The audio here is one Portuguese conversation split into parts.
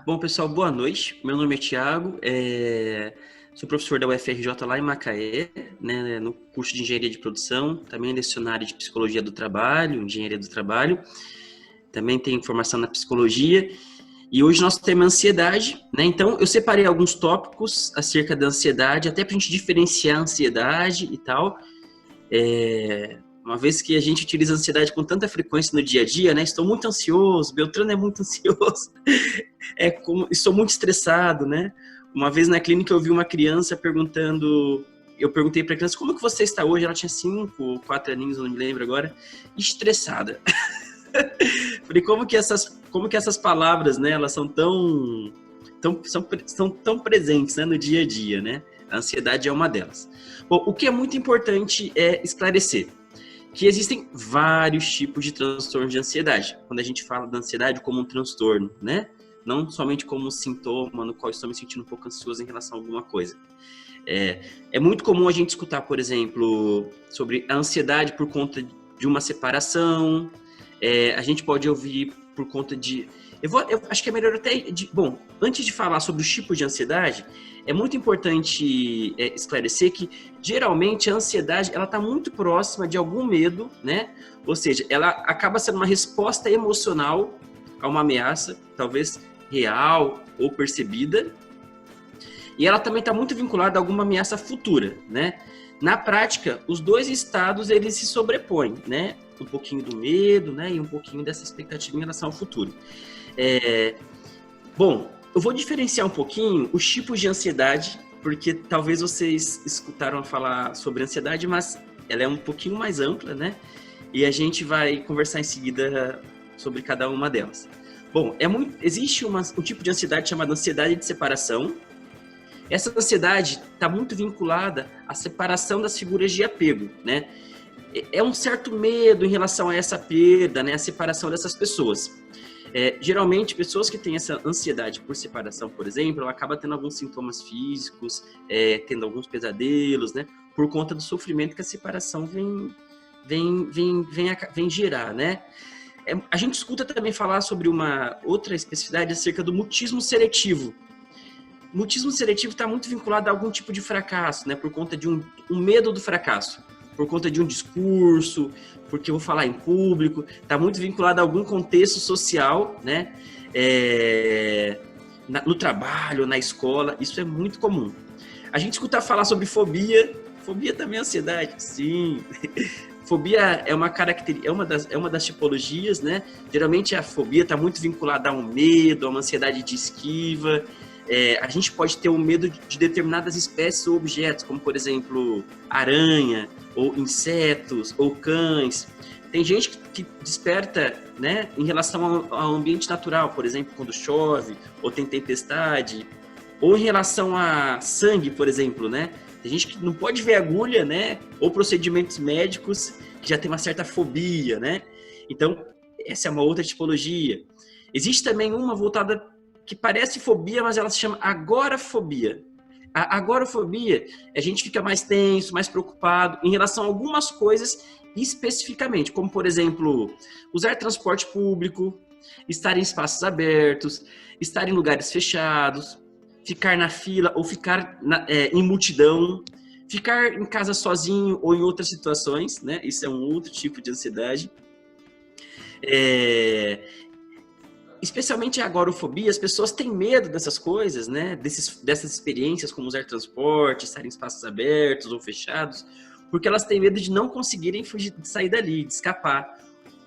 Bom, pessoal, boa noite. Meu nome é Thiago, sou professor da UFRJ lá em Macaé, né, no curso de Engenharia de Produção, também leciono na área de Psicologia do Trabalho, Engenharia do Trabalho, também tenho formação na Psicologia, e hoje nosso tema é ansiedade, né, então eu separei alguns tópicos acerca da ansiedade, até para a gente diferenciar a ansiedade e tal, uma vez que a gente utiliza a ansiedade com tanta frequência no dia a dia, né, estou muito ansioso, Beltrano é muito ansioso, estou muito estressado, né? Uma vez na clínica eu vi uma criança perguntando, eu perguntei para a criança, como que você está hoje? Ela tinha 5, 4 aninhos, eu não me lembro agora, estressada. Falei, como que essas palavras, né, elas são tão presentes, né, no dia a dia, né? A ansiedade é uma delas. Bom, o que é muito importante é esclarecer que existem vários tipos de transtornos de ansiedade. Quando a gente fala da ansiedade como um transtorno, né? Não somente como um sintoma no qual estou me sentindo um pouco ansioso em relação a alguma coisa. É muito comum a gente escutar, por exemplo, sobre a ansiedade por conta de uma separação. A gente pode ouvir por conta de... Eu acho que é melhor até... Bom, antes de falar sobre os tipos de ansiedade, é muito importante esclarecer que, geralmente, a ansiedade ela está muito próxima de algum medo, né? Ou seja, ela acaba sendo uma resposta emocional a uma ameaça, talvez real ou percebida, e ela também está muito vinculada a alguma ameaça futura, né? Na prática, os dois estados eles se sobrepõem, né? Um pouquinho do medo, né? E um pouquinho dessa expectativa em relação ao futuro. Bom, eu vou diferenciar um pouquinho os tipos de ansiedade, porque talvez vocês escutaram falar sobre ansiedade, mas ela é um pouquinho mais ampla, né? E a gente vai conversar em seguida sobre cada uma delas. Bom, existe um tipo de ansiedade chamada ansiedade de separação. Essa ansiedade está muito vinculada à separação das figuras de apego, né? É um certo medo em relação a essa perda, né? A separação dessas pessoas. Geralmente, pessoas que têm essa ansiedade por separação, por exemplo, ela acaba tendo alguns sintomas físicos, tendo alguns pesadelos, né? Por conta do sofrimento que a separação vem gerar, né? A gente escuta também falar sobre uma outra especificidade acerca do mutismo seletivo. O mutismo seletivo está muito vinculado a algum tipo de fracasso, né? Por conta de um medo do fracasso, por conta de um discurso, porque eu vou falar em público, está muito vinculado a algum contexto social, né? No trabalho, na escola, isso é muito comum. A gente escuta falar sobre fobia também é ansiedade, sim. Fobia é uma das tipologias, né? Geralmente a fobia está muito vinculada a um medo, a uma ansiedade de esquiva. A gente pode ter um medo de determinadas espécies ou objetos, como, por exemplo, aranha, ou insetos, ou cães. Tem gente que desperta, né, em relação ao ambiente natural, por exemplo, quando chove, ou tem tempestade, ou em relação a sangue, por exemplo, né? Tem gente que não pode ver agulha, né? Ou procedimentos médicos que já tem uma certa fobia, né? Então, essa é uma outra tipologia. Existe também uma voltada que parece fobia, mas ela se chama agorafobia. A agorafobia, a gente fica mais tenso, mais preocupado em relação a algumas coisas especificamente, como, por exemplo, usar transporte público, estar em espaços abertos, estar em lugares fechados, ficar na fila ou ficar em multidão, ficar em casa sozinho ou em outras situações, né? Isso é um outro tipo de ansiedade. Especialmente a agorafobia, as pessoas têm medo dessas coisas, né? Dessas experiências como usar transporte, estar em espaços abertos ou fechados, porque elas têm medo de não conseguirem sair dali, de escapar.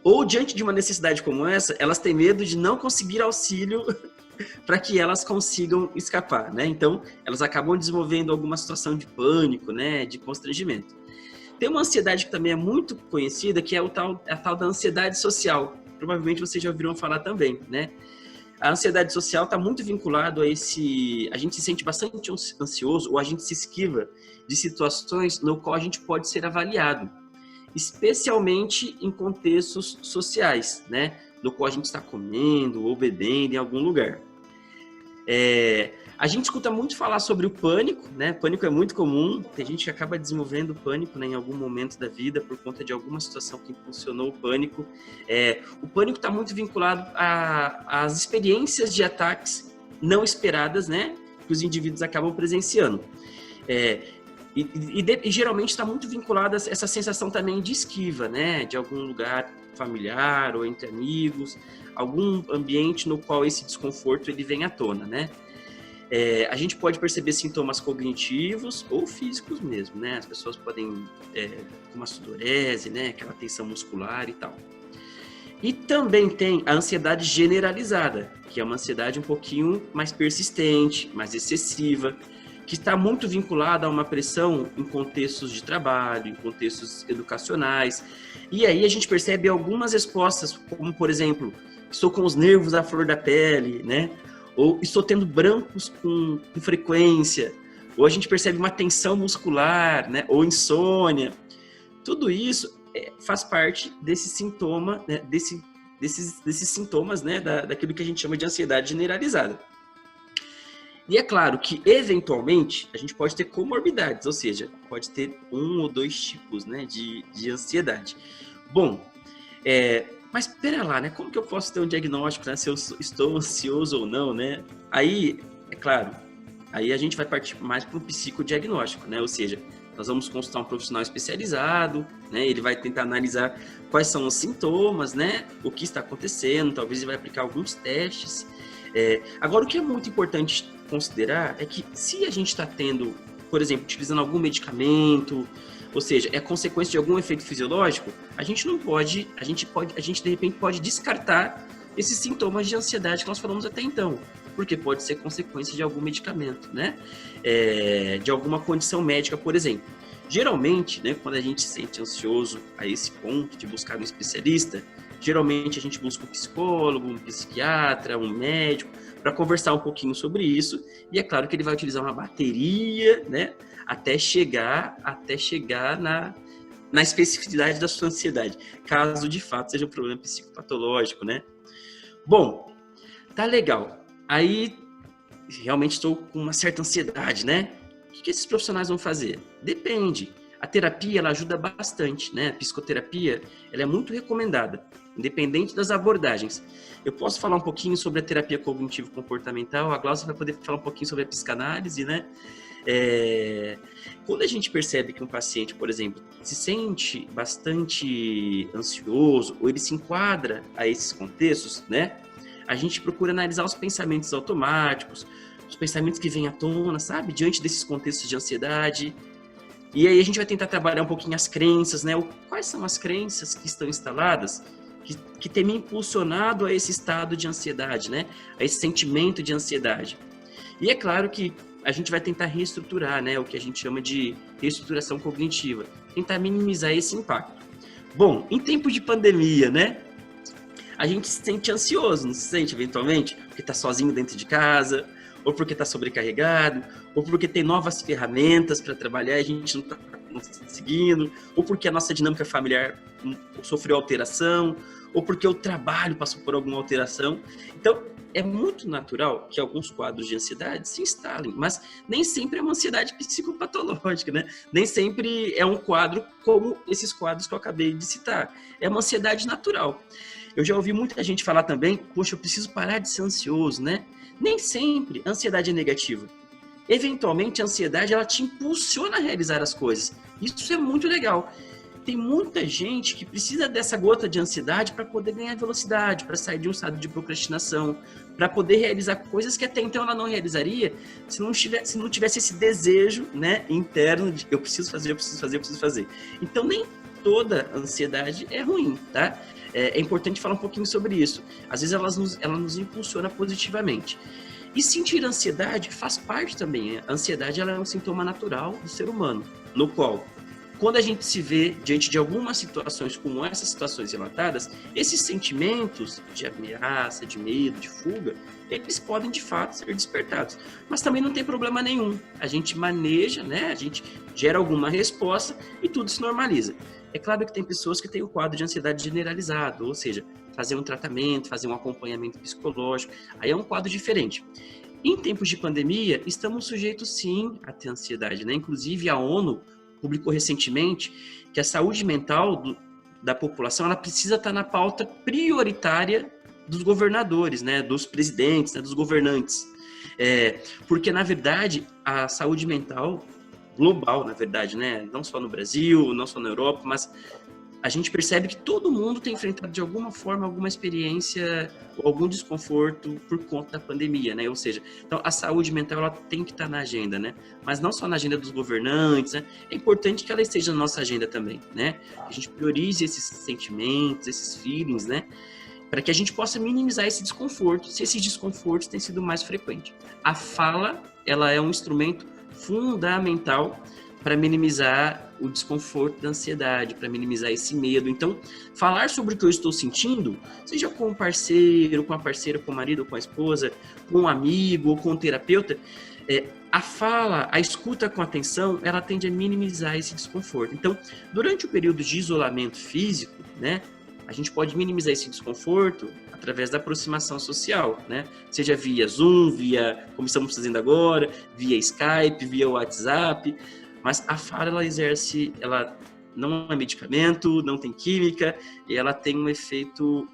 Ou diante de uma necessidade como essa, elas têm medo de não conseguir auxílio para que elas consigam escapar, né? Então, elas acabam desenvolvendo alguma situação de pânico, né? De constrangimento. Tem uma ansiedade que também é muito conhecida, que é a tal da ansiedade social. Provavelmente vocês já ouviram falar também, né? A ansiedade social está muito vinculado a a gente se sente bastante ansioso ou a gente se esquiva de situações no qual a gente pode ser avaliado, especialmente em contextos sociais, né? No qual a gente está comendo ou bebendo em algum lugar. A gente escuta muito falar sobre o pânico, né? Pânico é muito comum, tem gente que acaba desenvolvendo pânico, né, em algum momento da vida por conta de alguma situação que impulsionou o pânico. O pânico está muito vinculado às experiências de ataques não esperadas, né, que os indivíduos acabam presenciando. E geralmente está muito vinculada a essa sensação também de esquiva, né, de algum lugar familiar ou entre amigos, algum ambiente no qual esse desconforto ele vem à tona, né? A gente pode perceber sintomas cognitivos ou físicos mesmo, né? As pessoas podem, com uma sudorese, né, aquela tensão muscular e tal. E também tem a ansiedade generalizada, que é uma ansiedade um pouquinho mais persistente, mais excessiva, que está muito vinculada a uma pressão em contextos de trabalho, em contextos educacionais. E aí a gente percebe algumas respostas, como, por exemplo, estou com os nervos à flor da pele, né? Ou estou tendo brancos com frequência, ou a gente percebe uma tensão muscular, né? Ou insônia. Tudo isso faz parte desse sintoma, né? desses sintomas, né? Daquilo que a gente chama de ansiedade generalizada. E é claro que, eventualmente, a gente pode ter comorbidades, ou seja, pode ter um ou dois tipos, né, de ansiedade. Bom, mas pera lá, né? Como que eu posso ter um diagnóstico, né, se eu estou ansioso ou não, né? Aí, é claro, aí a gente vai partir mais para um psicodiagnóstico, né? Ou seja, nós vamos consultar um profissional especializado, né? Ele vai tentar analisar quais são os sintomas, né? O que está acontecendo, talvez ele vai aplicar alguns testes. Agora, o que é muito importante considerar é que se a gente está tendo, por exemplo, utilizando algum medicamento, ou seja, é consequência de algum efeito fisiológico, a gente não pode, a gente de repente pode descartar esses sintomas de ansiedade que nós falamos até então, porque pode ser consequência de algum medicamento, né? De alguma condição médica, por exemplo. Geralmente, né, quando a gente se sente ansioso a esse ponto de buscar um especialista, geralmente a gente busca um psicólogo, um psiquiatra, um médico, para conversar um pouquinho sobre isso. E é claro que ele vai utilizar uma bateria, né, até chegar na especificidade da sua ansiedade, caso de fato seja um problema psicopatológico, né? Bom, tá legal. Aí, realmente estou com uma certa ansiedade, né? O que esses profissionais vão fazer? Depende. A terapia, ela ajuda bastante, né? A psicoterapia, ela é muito recomendada, independente das abordagens. Eu posso falar um pouquinho sobre a terapia cognitivo-comportamental, a Glaucia vai poder falar um pouquinho sobre a psicanálise, né? Quando a gente percebe que um paciente, por exemplo, se sente bastante ansioso, ou ele se enquadra a esses contextos, né? A gente procura analisar os pensamentos automáticos, os pensamentos que vêm à tona, sabe? Diante desses contextos de ansiedade. E aí a gente vai tentar trabalhar um pouquinho as crenças, né? Quais são as crenças que estão instaladas, que têm me impulsionado a esse estado de ansiedade, né? A esse sentimento de ansiedade. E é claro que a gente vai tentar reestruturar, né? O que a gente chama de reestruturação cognitiva. Tentar minimizar esse impacto. Bom, em tempos de pandemia, né? A gente se sente ansioso, não se sente eventualmente? Porque está sozinho dentro de casa, ou porque está sobrecarregado, ou porque tem novas ferramentas para trabalhar e a gente não está conseguindo, ou porque a nossa dinâmica familiar sofreu alteração, ou porque o trabalho passou por alguma alteração. Então, é muito natural que alguns quadros de ansiedade se instalem, mas nem sempre é uma ansiedade psicopatológica, né? Nem sempre é um quadro como esses quadros que eu acabei de citar. É uma ansiedade natural. Eu já ouvi muita gente falar também, poxa, eu preciso parar de ser ansioso, né? Nem sempre a ansiedade é negativa. Eventualmente, a ansiedade, ela te impulsiona a realizar as coisas. Isso é muito legal. Tem muita gente que precisa dessa gota de ansiedade para poder ganhar velocidade, para sair de um estado de procrastinação, para poder realizar coisas que até então ela não realizaria se não tivesse esse desejo, né, interno de eu preciso fazer, eu preciso fazer, eu preciso fazer. Então, nem toda ansiedade é ruim, tá? É importante falar um pouquinho sobre isso. Às vezes ela nos impulsiona positivamente. E sentir ansiedade faz parte também. A ansiedade ela é um sintoma natural do ser humano, no qual, quando a gente se vê diante de algumas situações como essas situações relatadas, esses sentimentos de ameaça, de medo, de fuga, eles podem de fato ser despertados. Mas também não tem problema nenhum. A gente maneja, né? A gente gera alguma resposta e tudo se normaliza. É claro que tem pessoas que têm o quadro de ansiedade generalizado, ou seja, fazer um tratamento, fazer um acompanhamento psicológico, aí é um quadro diferente. Em tempos de pandemia, estamos sujeitos sim a ter ansiedade, né? Inclusive a ONU publicou recentemente que a saúde mental da população ela precisa estar na pauta prioritária dos governadores, né? Dos presidentes, né? Dos governantes. Porque, na verdade, a saúde mental global, na verdade, né? Não só no Brasil, não só na Europa, mas a gente percebe que todo mundo tem enfrentado de alguma forma alguma experiência ou algum desconforto por conta da pandemia, né? Ou seja, então a saúde mental ela tem que estar na agenda, né? Mas não só na agenda dos governantes, né? É importante que ela esteja na nossa agenda também, né? Que a gente priorize esses sentimentos, esses feelings, né? Para que a gente possa minimizar esse desconforto, se esses desconfortos têm sido mais frequentes. A fala, ela é um instrumento fundamental para minimizar o desconforto da ansiedade, para minimizar esse medo. Então, falar sobre o que eu estou sentindo, seja com um parceiro, com a parceira, com o marido, com a esposa, com um amigo ou com um terapeuta, a fala, a escuta com atenção, ela tende a minimizar esse desconforto. Então, durante o período de isolamento físico, né, a gente pode minimizar esse desconforto através da aproximação social, né? Seja via Zoom, via, como estamos fazendo agora, via Skype, via WhatsApp. Mas a fala, ela não é medicamento, não tem química, e ela tem um efeito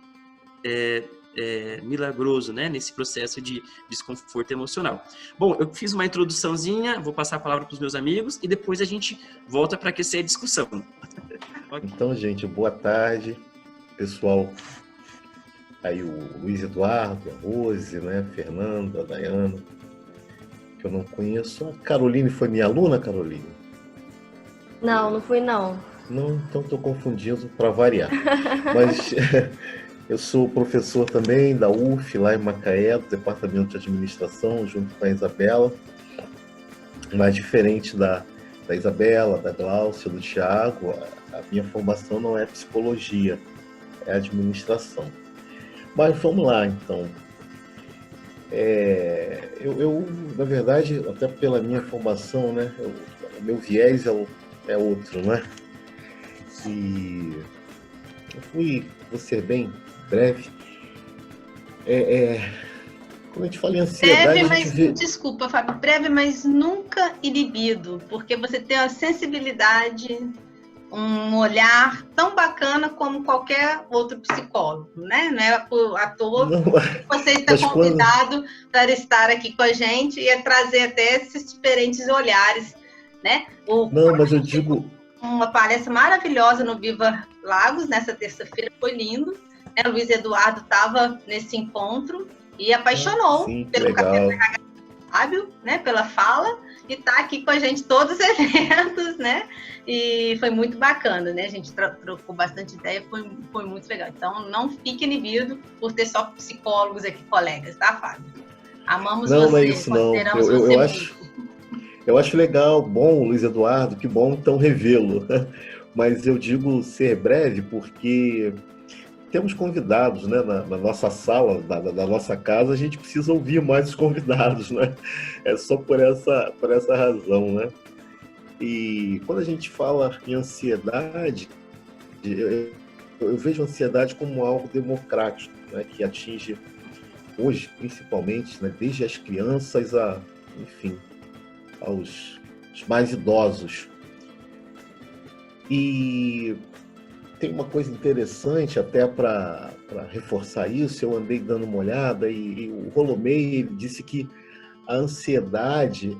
milagroso, né, nesse processo de desconforto emocional. Bom, eu fiz uma introduçãozinha, vou passar a palavra para os meus amigos e depois a gente volta para aquecer a discussão. Okay. Então, gente, boa tarde, pessoal. Aí o Luiz Eduardo, a Rose, né, Fernanda, a Dayana, que eu não conheço. A Caroline foi minha aluna, Caroline? Não fui não. Não, então estou confundindo para variar. Mas eu sou professor também da UF, lá em Macaé, do Departamento de Administração, junto com a Isabela. Mas diferente da Isabela, da Glaucia, do Thiago, a minha formação não é psicologia, é administração. Mas vamos lá, então. Eu, na verdade, até pela minha formação, né, o meu viés é outro, né? E eu vou ser bem breve. Quando a gente fala em ansiedade... Breve, desculpa, Fábio, breve, mas nunca inibido, porque você tem uma sensibilidade, um olhar tão bacana como qualquer outro psicólogo, né? Não é à toa que você está convidado para estar aqui com a gente e trazer até esses diferentes olhares, né? Mas eu digo... Uma palestra maravilhosa no Viva Lagos, nessa terça-feira, foi lindo. O Luiz Eduardo estava nesse encontro e apaixonou pelo Café da RH Fábio, né? Pela fala, e está aqui com a gente todos os eventos, né? E foi muito bacana, né? A gente trocou bastante ideia, foi muito legal. Então, não fique inibido por ter só psicólogos aqui, colegas, tá, Fábio? Amamos você, não é isso, não. Eu acho legal, bom, Luiz Eduardo, que bom, então revê-lo. Mas eu digo ser breve porque temos convidados, né, na nossa sala, da nossa casa, a gente precisa ouvir mais os convidados, né? É só por essa razão, né? E quando a gente fala em ansiedade, eu vejo a ansiedade como algo democrático, né, que atinge hoje, principalmente, né, desde as crianças aos mais idosos. E tem uma coisa interessante até para reforçar isso, eu andei dando uma olhada e o Rolomei disse que a ansiedade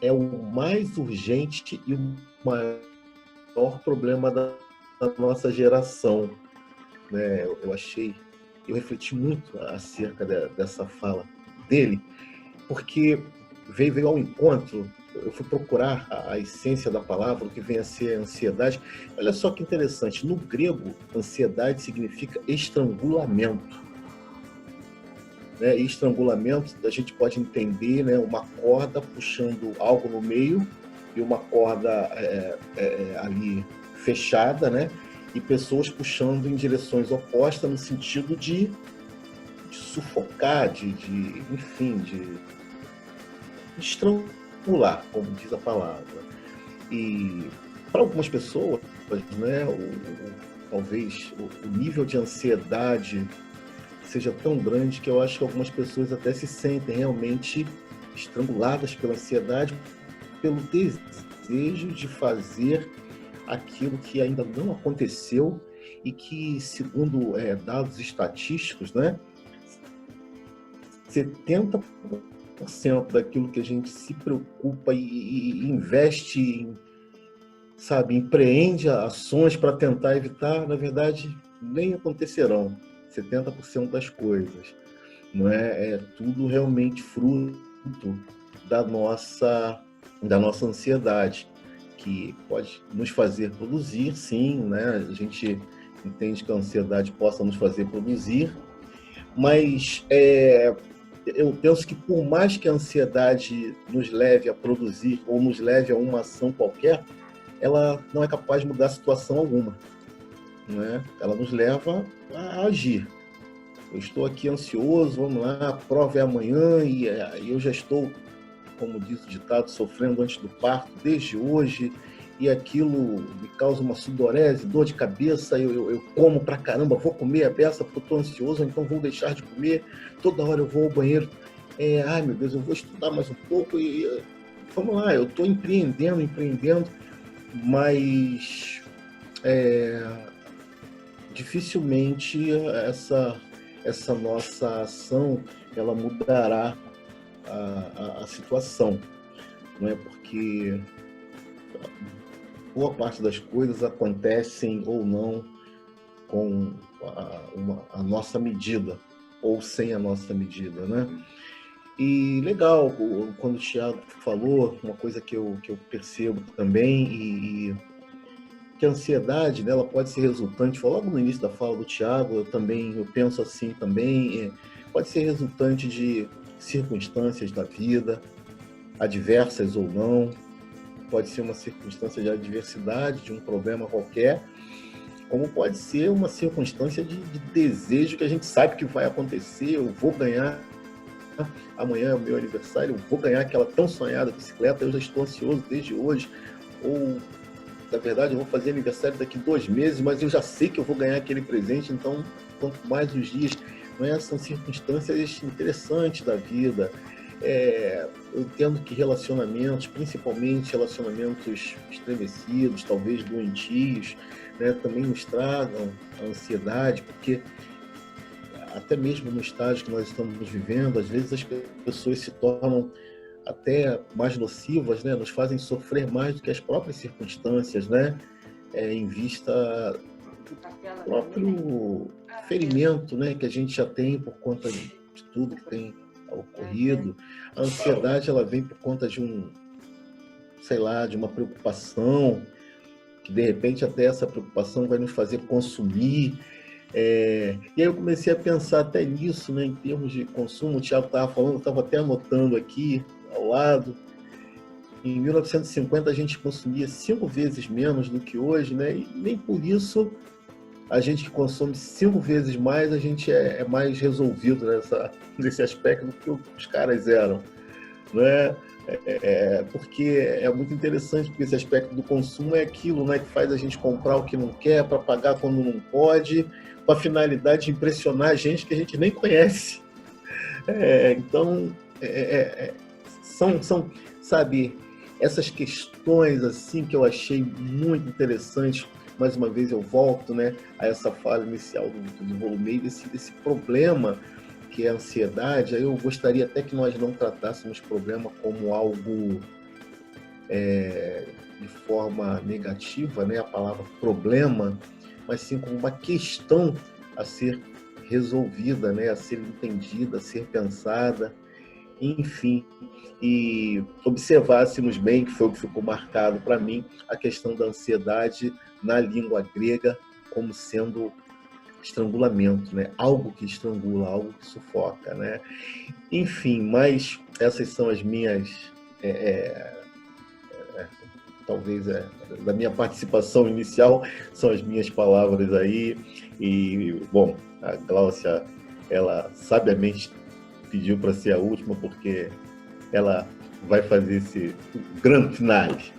é o mais urgente e o maior problema da nossa geração, né? Eu refleti muito acerca dessa fala dele, porque veio ao encontro. Eu fui procurar a essência da palavra, o que vem a ser ansiedade. Olha só que interessante, no grego, ansiedade significa estrangulamento. Né? E estrangulamento, a gente pode entender, né, uma corda puxando algo no meio e uma corda ali fechada, né? E pessoas puxando em direções opostas no sentido de sufocar, de estrangular, como diz a palavra. E para algumas pessoas, né, talvez o nível de ansiedade seja tão grande que eu acho que algumas pessoas até se sentem realmente estranguladas pela ansiedade, pelo desejo de fazer aquilo que ainda não aconteceu e que, segundo dados estatísticos, né, 70% 90% daquilo que a gente se preocupa e investe, sabe, empreende ações para tentar evitar, na verdade, nem acontecerão 70% das coisas. Não é? É tudo realmente fruto da nossa ansiedade, que pode nos fazer produzir, sim, né? A gente entende que a ansiedade possa nos fazer produzir, mas eu penso que por mais que a ansiedade nos leve a produzir ou nos leve a uma ação qualquer, ela não é capaz de mudar a situação alguma, não é? Ela nos leva a agir. Eu estou aqui ansioso, vamos lá, a prova é amanhã e eu já estou, como diz o ditado, sofrendo antes do parto desde hoje, e aquilo me causa uma sudorese, dor de cabeça, eu como pra caramba, vou comer a beça porque eu estou ansioso, então vou deixar de comer, toda hora eu vou ao banheiro, ai meu Deus, eu vou estudar mais um pouco e vamos lá, eu estou empreendendo, mas dificilmente essa nossa ação ela mudará a situação, não é? Porque boa parte das coisas acontecem ou não com a nossa medida ou sem a nossa medida, né? E legal, quando o Thiago falou, uma coisa que eu percebo também, e que a ansiedade, né, ela pode ser resultante, foi logo no início da fala do Thiago, eu penso assim também, pode ser resultante de circunstâncias da vida, adversas ou não, pode ser uma circunstância de adversidade, de um problema qualquer, como pode ser uma circunstância de desejo que a gente sabe que vai acontecer, eu vou ganhar, amanhã é o meu aniversário, eu vou ganhar aquela tão sonhada bicicleta, eu já estou ansioso desde hoje, ou na verdade eu vou fazer aniversário daqui 2 meses, mas eu já sei que eu vou ganhar aquele presente, então quanto mais os dias, não é? São circunstâncias interessantes da vida. Eu entendo que relacionamentos, principalmente relacionamentos estremecidos, talvez doentios, né, também nos tragam a ansiedade, porque até mesmo no estágio que nós estamos vivendo, às vezes as pessoas se tornam até mais nocivas, né, nos fazem sofrer mais do que as próprias circunstâncias, né, em vista do próprio ferimento, né, que a gente já tem por conta de tudo que tem ocorrido. A ansiedade ela vem por conta de de uma preocupação, que de repente até essa preocupação vai nos fazer consumir. E aí eu comecei a pensar até nisso, né, em termos de consumo. O Thiago estava falando, eu estava até anotando aqui ao lado. Em 1950 a gente consumia 5 vezes menos do que hoje, né, e nem por isso a gente que consome 5 vezes mais, a gente é mais resolvido nesse aspecto do que os caras eram, né? Porque é muito interessante, porque esse aspecto do consumo é aquilo, né, que faz a gente comprar o que não quer, para pagar quando não pode, com a finalidade de impressionar a gente que a gente nem conhece. Então, são, sabe, essas questões assim que eu achei muito interessantes. Mais uma vez eu volto, né, a essa fala inicial do volume, desse problema que é a ansiedade. Aí eu gostaria até que nós não tratássemos problema como algo de forma negativa, né, a palavra problema, mas sim como uma questão a ser resolvida, né, a ser entendida, a ser pensada, enfim, e observássemos bem, que foi o que ficou marcado para mim, a questão da ansiedade na língua grega como sendo estrangulamento, né? Algo que estrangula, algo que sufoca, né? Enfim, mas essas são as minhas, talvez da minha participação inicial, são as minhas palavras aí. E, bom, a Gláucia, ela sabiamente pediu para ser a última, porque ela vai fazer esse grande finale.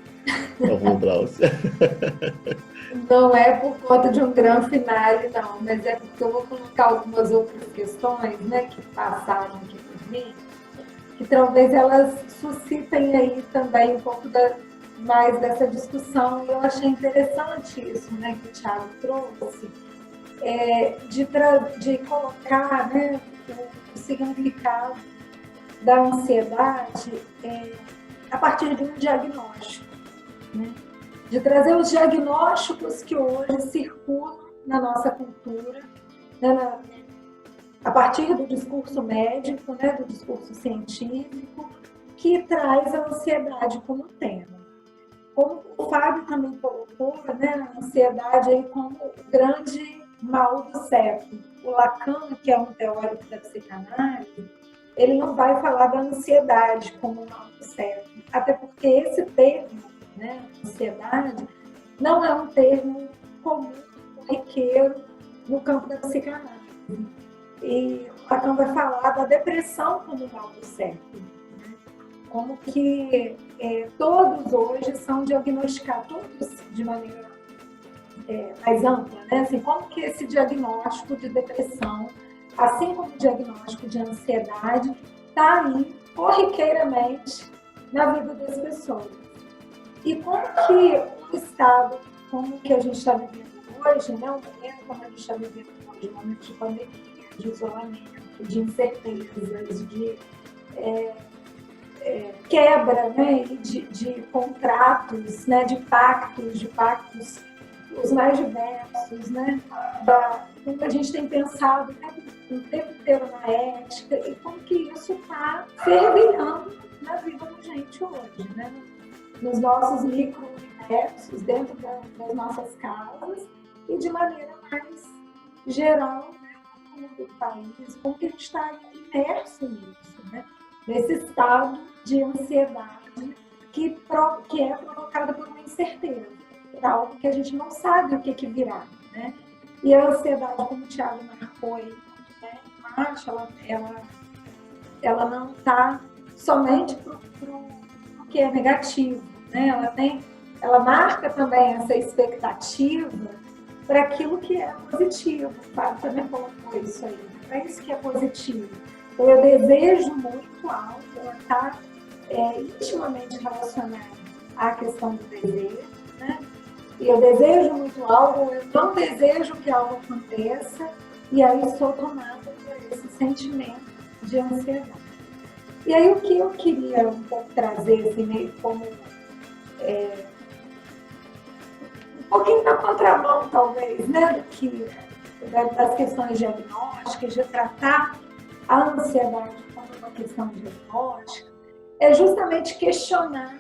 Por favor, Gláucia. Não é por conta de um grande finale, não, mas é porque eu vou colocar algumas outras questões, né, que passaram aqui por mim, que talvez elas suscitem aí também um pouco mais dessa discussão. E eu achei interessante isso, né, que o Thiago trouxe, de colocar, né, o significado da ansiedade a partir de um diagnóstico, né? De trazer os diagnósticos que hoje circulam na nossa cultura, né? A partir do discurso médico, né? Do discurso científico, que traz a ansiedade como tema. Como o Fábio também colocou, né? A ansiedade aí como o grande mal do século. O Lacan, que é um teórico da psicanálise, ele não vai falar da ansiedade como mal do século, até porque esse termo, né, ansiedade, não é um termo comum, corriqueiro no campo da psicanálise. E Lacan vai falar da depressão como mal do século, né? Como que todos hoje são diagnosticados, todos de maneira mais ampla, né? Assim, como que esse diagnóstico de depressão, assim como o diagnóstico de ansiedade, está aí corriqueiramente na vida das pessoas. E como que um estado como que a gente está vivendo hoje, né? Um momento como a gente está vivendo hoje, um momento de pandemia, de isolamento, de incertezas, de quebra, né? de contratos, né? de pactos os mais diversos, né? Como a gente tem pensado, né? O tempo inteiro na ética, e como que isso está fervilhando na vida da gente hoje, né? Nos nossos micro-universos, dentro das nossas casas, e de maneira mais geral, né? Do país, como que a gente está imerso nisso, né? Nesse estado de ansiedade que é provocada por uma incerteza, por algo que a gente não sabe o que virá, né? E a ansiedade, como o Thiago marcou aí, né, embaixo, ela não está somente para o que é negativo, né? Ela marca também essa expectativa para aquilo que é positivo. O Fábio também colocou isso aí, para isso que é positivo. Então, eu desejo muito algo, ela está intimamente relacionada à questão do desejo, né? E eu desejo muito algo, eu não desejo que algo aconteça, e aí sou tomada por esse sentimento de ansiedade. E aí o que eu queria um pouco trazer, assim, meio como um pouquinho na contramão, talvez, né, das questões diagnósticas, de tratar a ansiedade como uma questão diagnóstica, é justamente questionar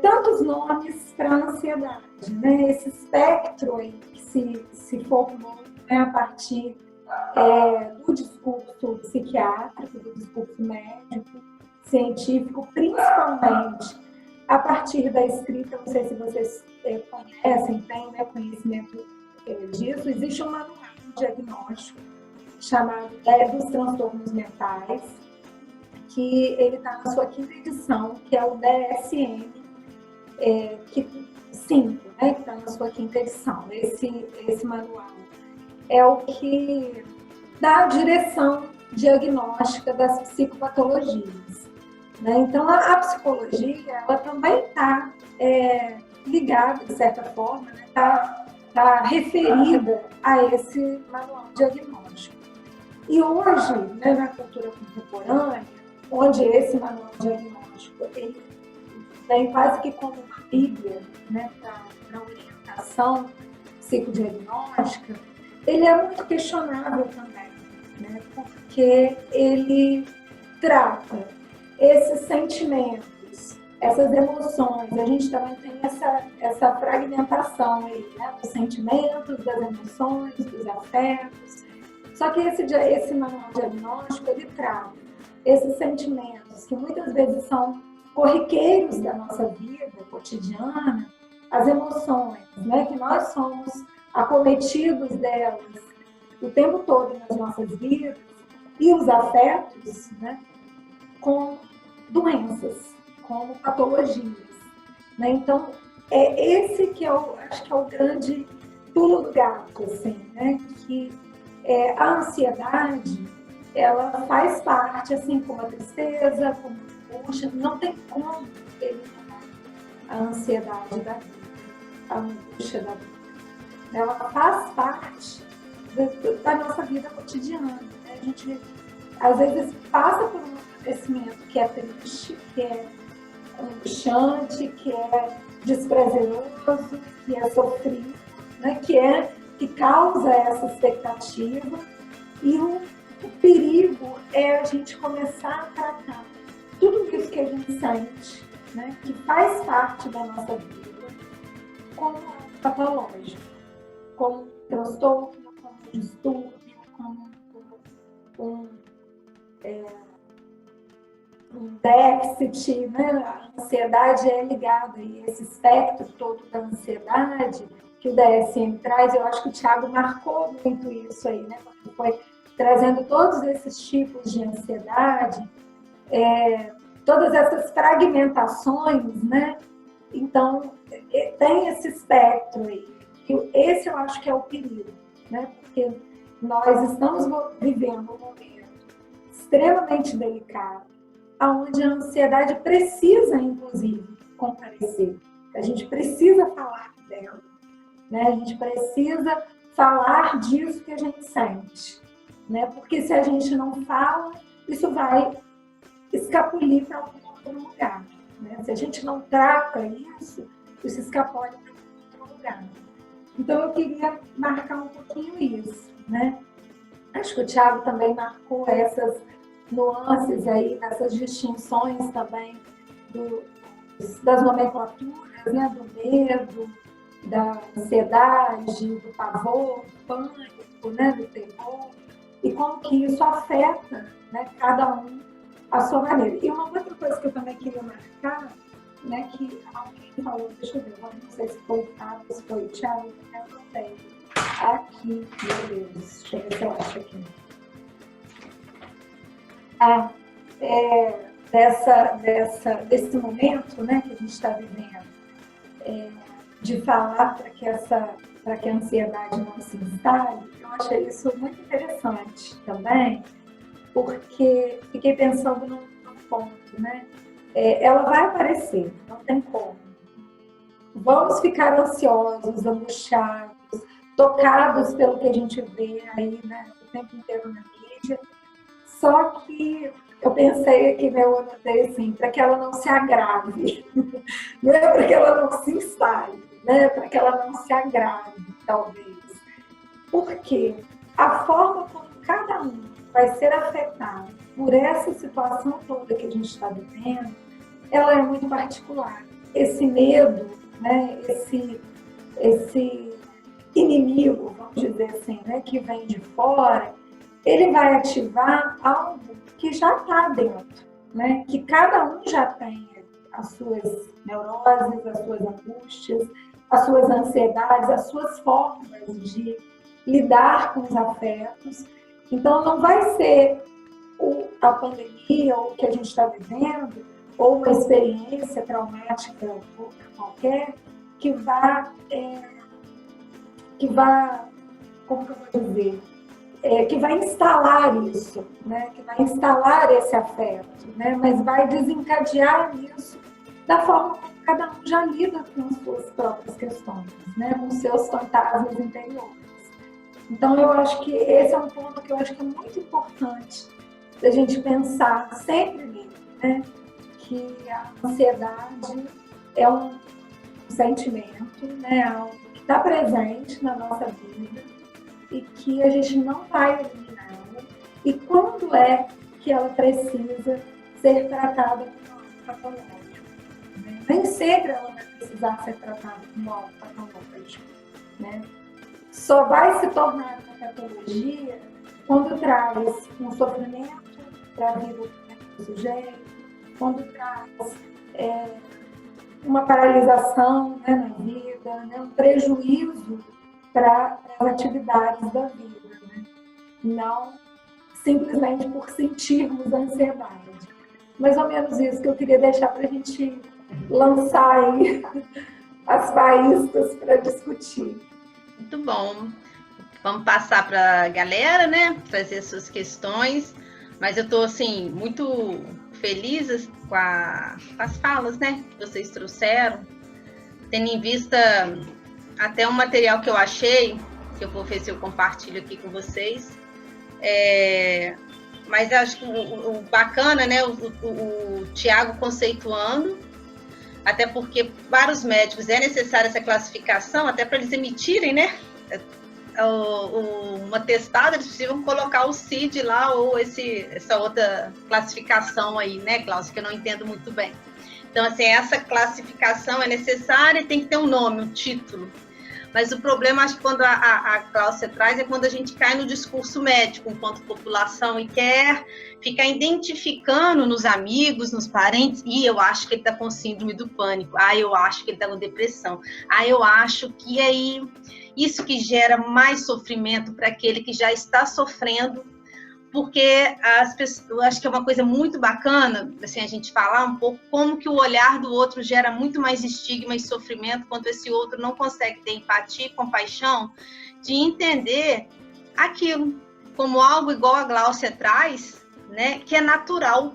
tantos nomes para a ansiedade, né? Esse espectro aí que se formou, né, a partir do discurso psiquiátrico, do discurso médico, científico, principalmente a partir da escrita. Não sei se vocês conhecem, têm, né, conhecimento disso. Existe um manual diagnóstico chamado dos transtornos mentais, que ele está na sua 5ª edição, que é o DSM 5, né, que está na sua 5ª edição. Esse manual é o que dá a direção diagnóstica das psicopatologias, né? Então, a psicologia, ela também está ligada, de certa forma, né? Tá referida a esse manual diagnóstico. E hoje, né, na cultura contemporânea, onde esse manual diagnóstico ele vem quase que como uma bíblia, né, para orientação psicodiagnóstica, ele é muito questionável também, né, porque ele trata esses sentimentos, essas emoções. A gente também tem essa fragmentação aí, né, dos sentimentos, das emoções, dos afetos. Só que esse manual diagnóstico, ele trata esses sentimentos que muitas vezes são corriqueiros da nossa vida cotidiana, as emoções, né, que nós somos acometidos delas o tempo todo nas nossas vidas, e os afetos, né, com doenças, como patologias, né? Então, esse que acho que é o grande pulo do gato, assim, né? Que a ansiedade, ela faz parte, assim como a tristeza, como a angústia, não tem como eliminar a ansiedade da vida, a angústia da vida. Ela faz parte da nossa vida cotidiana, né? A gente às vezes passa por um acontecimento que é triste, que é angustiante, que é desprazeroso, que é sofrido, né? que causa essa expectativa, e o perigo é a gente começar a tratar tudo isso que a gente sente, né? Que faz parte da nossa vida, como patológico, como transtorno, como distúrbio, como um déficit, né? A ansiedade é ligada a esse espectro todo da ansiedade que o DSM traz. Eu acho que o Thiago marcou muito isso aí, né? Porque foi trazendo todos esses tipos de ansiedade, todas essas fragmentações, né? Então, tem esse espectro aí. E esse eu acho que é o perigo, né? Porque nós estamos vivendo um momento extremamente delicado, onde a ansiedade precisa, inclusive, comparecer. A gente precisa falar dela, né? A gente precisa falar disso que a gente sente, né? Porque se a gente não fala, isso vai escapulir para algum outro lugar, né? Se a gente não trata isso escapole para outro lugar. Então, eu queria marcar um pouquinho isso, né? Acho que o Thiago também marcou essas nuances aí, essas distinções também das nomenclaturas, né? Do medo, da ansiedade, do pavor, do pânico, né? Do terror, e como que isso afeta, né? Cada um à sua maneira. E uma outra coisa que eu também queria marcar, né? Que alguém falou, deixa eu ver, não sei se foi o Fábio, se foi o Thiago, eu não sei. Aqui, meu Deus, deixa eu ver se eu acho aqui. Desse momento, né, que a gente está vivendo, de falar para que a ansiedade não se instale, eu achei isso muito interessante também, porque fiquei pensando num ponto, né? Ela vai aparecer, não tem como. Vamos ficar ansiosos, angustiados, tocados pelo que a gente vê aí, né, o tempo inteiro na mídia. Só que eu pensei aqui, né, eu anotei assim, para que ela não se agrave, não é para que ela não se instale, né, para que ela não se agrave, talvez. Porque a forma como cada um vai ser afetado por essa situação toda que a gente está vivendo, ela é muito particular. Esse medo, né, esse inimigo, vamos dizer assim, né, que vem de fora, ele vai ativar algo que já está dentro, né, que cada um já tem as suas neuroses, as suas angústias, as suas ansiedades, as suas formas de lidar com os afetos. Então, não vai ser a pandemia ou o que a gente está vivendo, ou uma experiência traumática qualquer, que vá, como que eu vou dizer, que vai instalar isso, né? Que vai instalar esse afeto, né? Mas vai desencadear isso da forma como cada um já lida com as suas próprias questões, né? Com seus fantasmas interiores. Então, eu acho que esse é um ponto que eu acho que é muito importante da gente pensar sempre nele, né? Que a ansiedade é um sentimento, né? Algo que está presente na nossa vida e que a gente não vai eliminá-la. E quando é que ela precisa ser tratada como algo patológico? Né? Nem sempre ela vai precisar ser tratada como algo patológico, né? Só vai se tornar uma patologia quando traz um sofrimento para a vida do sujeito, quando traz uma paralisação, né, na vida, né, um prejuízo para as atividades da vida, né? Não simplesmente por sentirmos a ansiedade. Mais ou menos isso que eu queria deixar para a gente lançar aí as faíscas para discutir. Muito bom. Vamos passar para a galera, né? Trazer suas questões. Mas eu estou, assim, muito feliz com as falas, né? Que vocês trouxeram. Tendo em vista até um material que eu achei, que eu vou ver se eu compartilho aqui com vocês. mas acho que o bacana, né, o Tiago conceituando, até porque para os médicos é necessária essa classificação, até para eles emitirem, né, um atestado, eles precisam colocar o CID lá, ou essa outra classificação aí, né, Cláudia, que eu não entendo muito bem. Então, assim, essa classificação é necessária e tem que ter um nome, um título. Mas o problema, acho que quando a Cláudia traz, é quando a gente cai no discurso médico, enquanto população, e quer ficar identificando nos amigos, nos parentes, e eu acho que ele está com síndrome do pânico, eu acho que ele está com depressão, eu acho que aí isso que gera mais sofrimento para aquele que já está sofrendo, porque as pessoas, eu acho que é uma coisa muito bacana, assim, a gente falar um pouco como que o olhar do outro gera muito mais estigma e sofrimento, quando esse outro não consegue ter empatia e compaixão, de entender aquilo como algo igual a Gláucia traz, né, que é natural,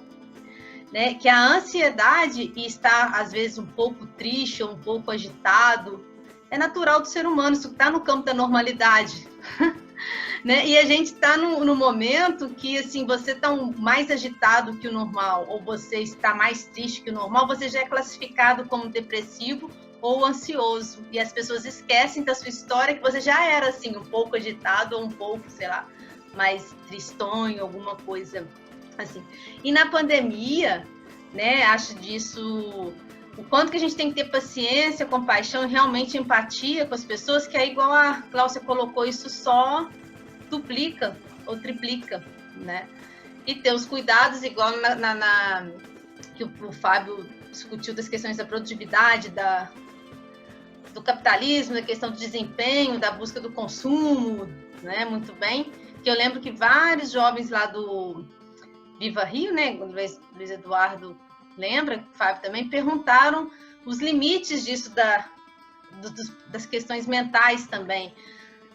né, que a ansiedade e estar, às vezes, um pouco triste ou um pouco agitado, é natural do ser humano, isso está no campo da normalidade. Né? E a gente está no momento que, assim, você está mais agitado que o normal, ou você está mais triste que o normal, você já é classificado como depressivo ou ansioso. E as pessoas esquecem da sua história, que você já era, assim, um pouco agitado ou um pouco, sei lá, mais tristonho, alguma coisa assim. E na pandemia, né, acho disso... O quanto que a gente tem que ter paciência, compaixão e realmente empatia com as pessoas, que é igual a Cláudia colocou, isso só duplica ou triplica, né? E ter os cuidados, igual que o Fábio discutiu das questões da produtividade, do capitalismo, da questão do desempenho, da busca do consumo, né? Muito bem. Que eu lembro que vários jovens lá do Viva Rio, né? O Luiz Eduardo lembra, o Fábio também, perguntaram os limites disso das questões mentais também.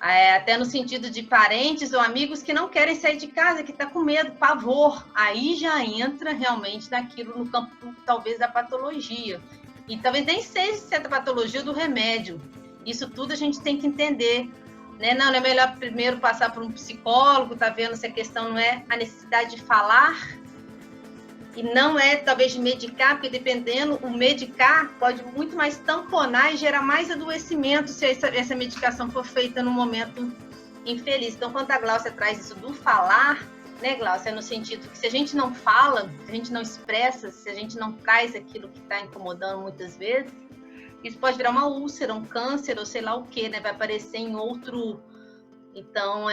Até no sentido de parentes ou amigos que não querem sair de casa, que está com medo, pavor. Aí já entra realmente naquilo, no campo, talvez, da patologia. E talvez nem seja se é da patologia do remédio. Isso tudo a gente tem que entender. Né? Não é melhor primeiro passar por um psicólogo, tá vendo se a questão não é a necessidade de falar, e não é, talvez, de medicar, porque dependendo, o medicar pode muito mais tamponar e gerar mais adoecimento se essa medicação for feita num momento infeliz. Então, quando a Gláucia traz isso do falar, né, Gláucia, no sentido que se a gente não fala, se a gente não expressa, se a gente não traz aquilo que está incomodando muitas vezes, isso pode virar uma úlcera, um câncer, ou sei lá o quê, né? Vai aparecer em outro... Então,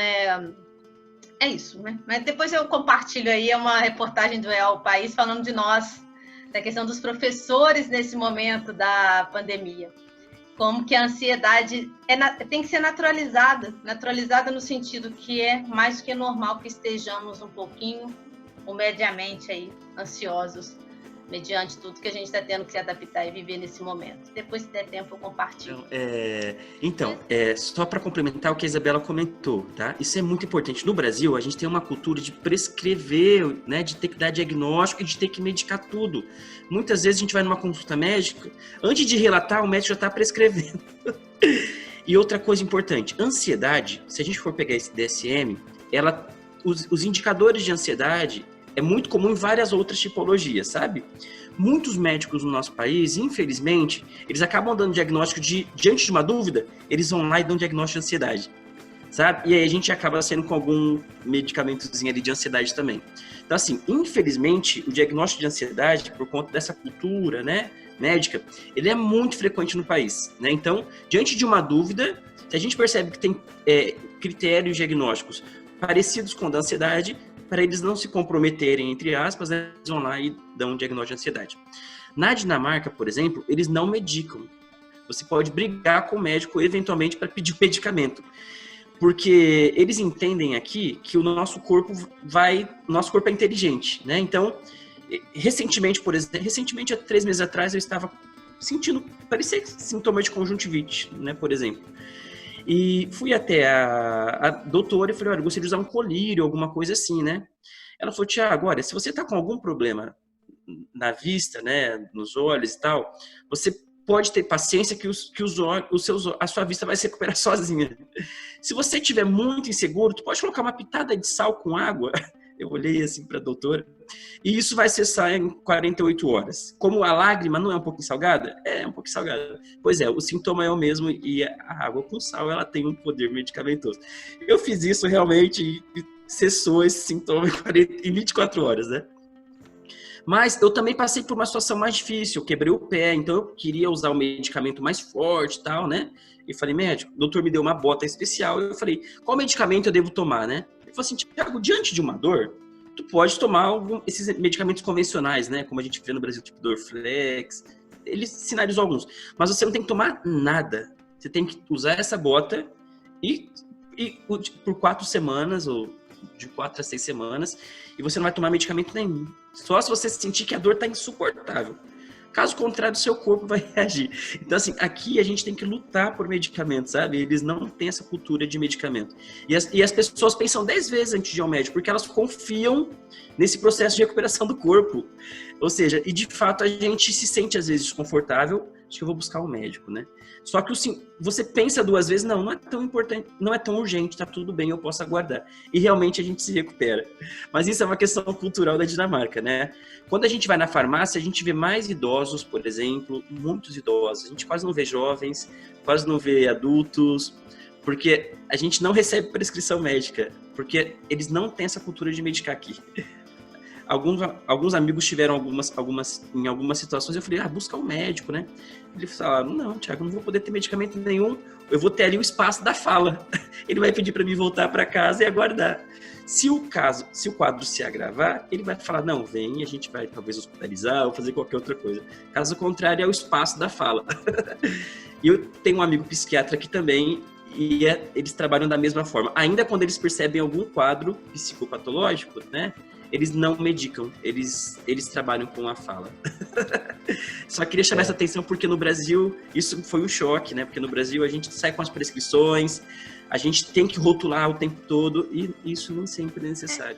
é isso, né? Mas depois eu compartilho aí, é uma reportagem do EA País falando de nós, da questão dos professores nesse momento da pandemia. Como que a ansiedade tem que ser naturalizada no sentido que é mais do que normal que estejamos um pouquinho, ou mediamente aí, ansiosos, mediante tudo que a gente está tendo que se adaptar e viver nesse momento. Depois, se der tempo, eu compartilho. Então, só para complementar o que a Isabela comentou, tá? Isso é muito importante. No Brasil, a gente tem uma cultura de prescrever, né? De ter que dar diagnóstico e de ter que medicar tudo. Muitas vezes a gente vai numa consulta médica, antes de relatar, o médico já está prescrevendo. E outra coisa importante, ansiedade, se a gente for pegar esse DSM, os indicadores de ansiedade é muito comum em várias outras tipologias, sabe? Muitos médicos no nosso país, infelizmente, eles acabam dando diagnóstico diante de uma dúvida, eles vão lá e dão diagnóstico de ansiedade, sabe? E aí a gente acaba sendo com algum medicamentozinho ali de ansiedade também. Então, assim, infelizmente, o diagnóstico de ansiedade, por conta dessa cultura, né, médica, ele é muito frequente no país, né? Então, diante de uma dúvida, se a gente percebe que tem critérios diagnósticos parecidos com o da ansiedade, para eles não se comprometerem, entre aspas, né, eles vão lá e dão um diagnóstico de ansiedade. Na Dinamarca, por exemplo, eles não medicam. Você pode brigar com o médico, eventualmente, para pedir o medicamento. Porque eles entendem aqui que o nosso corpo é inteligente, né? Então, recentemente, há 3 meses atrás, eu estava sentindo, parecia sintoma de conjuntivite, né, por exemplo. E fui até a doutora e falei, olha, eu gostaria de usar um colírio, alguma coisa assim, né? Ela falou, Tiago, olha, se você está com algum problema na vista, né, nos olhos e tal, você pode ter paciência que a sua vista vai se recuperar sozinha. Se você estiver muito inseguro, tu pode colocar uma pitada de sal com água, Eu olhei assim para a doutora. E isso vai cessar em 48 horas. Como a lágrima não é um pouquinho salgada? É um pouquinho salgada. Pois é, o sintoma é o mesmo e a água com sal, ela tem um poder medicamentoso. Eu fiz isso realmente e cessou esse sintoma em 24 horas, né? Mas eu também passei por uma situação mais difícil, eu quebrei o pé, então eu queria usar um medicamento mais forte e tal, né? E falei, médico, o doutor me deu uma bota especial, eu falei, qual medicamento eu devo tomar, né? Ele falou assim, Thiago, diante de uma dor, tu pode tomar esses medicamentos convencionais, né? Como a gente vê no Brasil, tipo Dorflex, ele sinalizou alguns, mas você não tem que tomar nada, você tem que usar essa bota e por 4 semanas, ou de 4 a 6 semanas, e você não vai tomar medicamento nenhum. Só se você sentir que a dor está insuportável. Caso contrário, o seu corpo vai reagir. Então, assim, aqui a gente tem que lutar por medicamento, sabe? Eles não têm essa cultura de medicamento. E as pessoas pensam 10 vezes antes de ir ao médico, porque elas confiam nesse processo de recuperação do corpo. Ou seja, e de fato a gente se sente às vezes desconfortável, acho que eu vou buscar um médico, né? Só que assim, você pensa 2 vezes, não é tão importante, não é tão urgente, tá tudo bem, eu posso aguardar. E realmente a gente se recupera. Mas isso é uma questão cultural da Dinamarca, né? Quando a gente vai na farmácia, a gente vê mais idosos, por exemplo, muitos idosos. A gente quase não vê jovens, quase não vê adultos, porque a gente não recebe prescrição médica, porque eles não têm essa cultura de medicar aqui. Alguns amigos tiveram em algumas situações, eu falei, busca um médico, né? Eles falaram, não, Thiago, não vou poder ter medicamento nenhum, eu vou ter ali o espaço da fala. Ele vai pedir para mim voltar para casa e aguardar. Se o quadro se agravar, ele vai falar, não, vem, a gente vai talvez hospitalizar ou fazer qualquer outra coisa. Caso contrário, é o espaço da fala. E eu tenho um amigo psiquiatra aqui também, e eles trabalham da mesma forma. Ainda quando eles percebem algum quadro psicopatológico, né? Eles não medicam, eles trabalham com a fala. Só queria chamar essa atenção porque no Brasil isso foi um choque, né? Porque no Brasil a gente sai com as prescrições, a gente tem que rotular o tempo todo e isso nem sempre é necessário.